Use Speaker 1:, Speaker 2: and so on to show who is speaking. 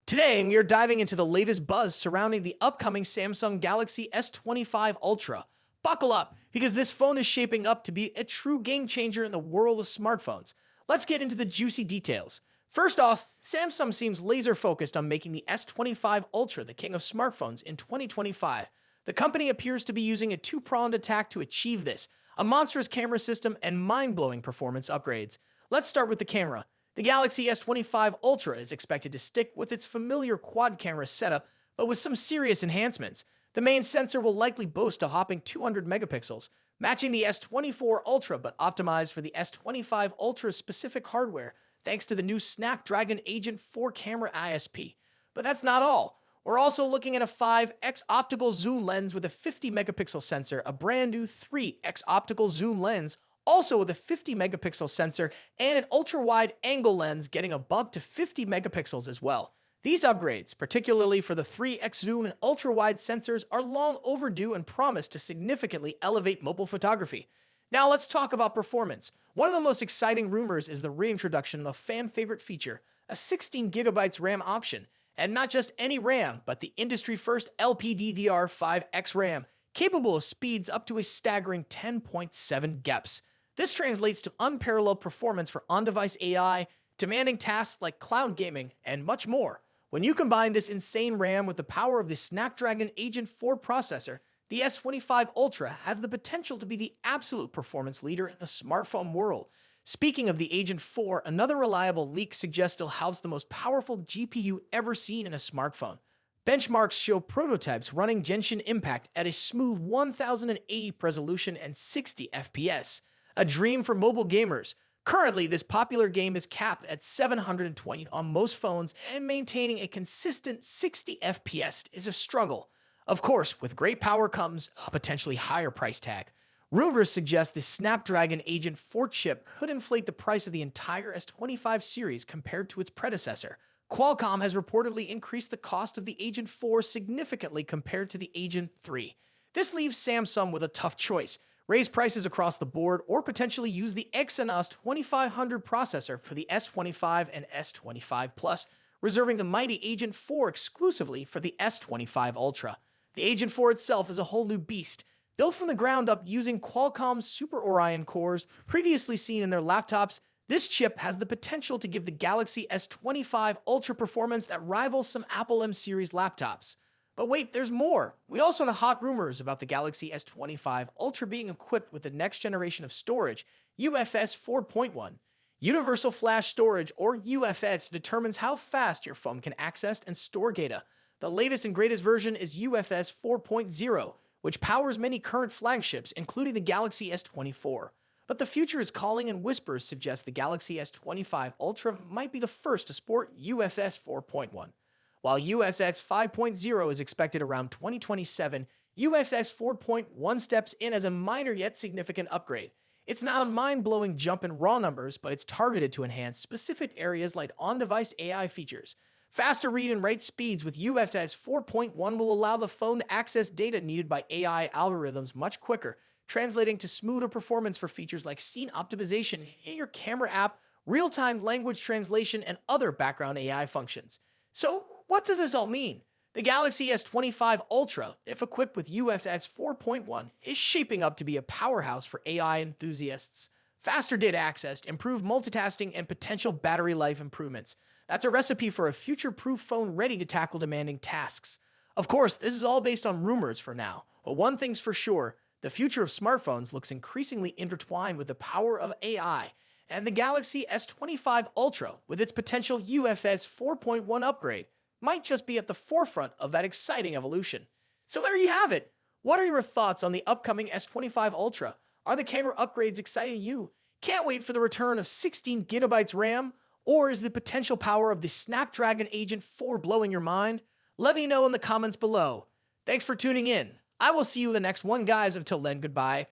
Speaker 1: Today, we are diving into the latest buzz surrounding the upcoming Samsung Galaxy S25 Ultra. Buckle up, because this phone is shaping up to be a true game changer in the world of smartphones. Let's get into the juicy details. First off, Samsung seems laser focused on making the S25 Ultra the king of smartphones in 2025. The company appears to be using a two-pronged attack to achieve this, a monstrous camera system and mind-blowing performance upgrades. Let's start with the camera. The Galaxy S25 Ultra is expected to stick with its familiar quad-camera setup, but with some serious enhancements. The main sensor will likely boast a hopping 200 megapixels, matching the S24 Ultra but optimized for the S25 Ultra's specific hardware thanks to the new Snapdragon Agent 4 camera ISP. But that's not all. We're also looking at a 5x optical zoom lens with a 50 megapixel sensor, a brand new 3x optical zoom lens, also with a 50 megapixel sensor, and an ultra-wide angle lens getting a bump to 50 megapixels as well. These upgrades, particularly for the 3x zoom and ultra-wide sensors, are long overdue and promise to significantly elevate mobile photography. Now let's talk about performance. One of the most exciting rumors is the reintroduction of a fan-favorite feature, a 16GB RAM option. And not just any RAM, but the industry-first LPDDR5X RAM, capable of speeds up to a staggering 10.7 GePs. This translates to unparalleled performance for on-device AI, demanding tasks like cloud gaming, and much more. When you combine this insane RAM with the power of the Snapdragon Agent 4 processor, the S25 Ultra has the potential to be the absolute performance leader in the smartphone world. Speaking of the Agent 4, another reliable leak suggests it'll house the most powerful GPU ever seen in a smartphone. Benchmarks show prototypes running Genshin Impact at a smooth 1080 resolution and 60 FPS. A dream for mobile gamers. Currently, this popular game is capped at 720 on most phones, and maintaining a consistent 60 FPS is a struggle. Of course, with great power comes a potentially higher price tag. Rumors suggest the Snapdragon Agent 4 chip could inflate the price of the entire S25 series compared to its predecessor. Qualcomm has reportedly increased the cost of the Agent 4 significantly compared to the Agent 3. This leaves Samsung with a tough choice: raise prices across the board, or potentially use the Exynos 2500 processor for the S25 and S25 Plus, reserving the mighty Agent 4 exclusively for the S25 Ultra. The Agent 4 itself is a whole new beast, built from the ground up using Qualcomm's Super Orion cores previously seen in their laptops. This chip has the potential to give the Galaxy S25 Ultra performance that rivals some Apple M series laptops. But wait, there's more. We also have hot rumors about the Galaxy S25 Ultra being equipped with the next generation of storage, UFS 4.1. Universal Flash Storage, or UFS, determines how fast your phone can access and store data. The latest and greatest version is UFS 4.0, which powers many current flagships, including the Galaxy S24. But the future is calling, and whispers suggest the Galaxy S25 Ultra might be the first to sport UFS 4.1. While UFS 5.0 is expected around 2027, UFS 4.1 steps in as a minor yet significant upgrade. It's not a mind-blowing jump in raw numbers, but it's targeted to enhance specific areas like on-device AI features. Faster read and write speeds with UFS 4.1 will allow the phone to access data needed by AI algorithms much quicker, translating to smoother performance for features like scene optimization in your camera app, real-time language translation, and other background AI functions. So, what does this all mean? The Galaxy S25 Ultra, if equipped with UFS 4.1, is shaping up to be a powerhouse for AI enthusiasts. Faster data access, improved multitasking, and potential battery life improvements. That's a recipe for a future-proof phone ready to tackle demanding tasks. Of course, this is all based on rumors for now, but one thing's for sure: the future of smartphones looks increasingly intertwined with the power of AI, and the Galaxy S25 Ultra, with its potential UFS 4.1 upgrade, might just be at the forefront of that exciting evolution. So there you have it. What are your thoughts on the upcoming S25 Ultra? Are the camera upgrades exciting you? Can't wait for the return of 16GB RAM? Or is the potential power of the Snapdragon Agent 4 blowing your mind? Let me know in the comments below. Thanks for tuning in. I will see you in the next one, guys. Until then, goodbye.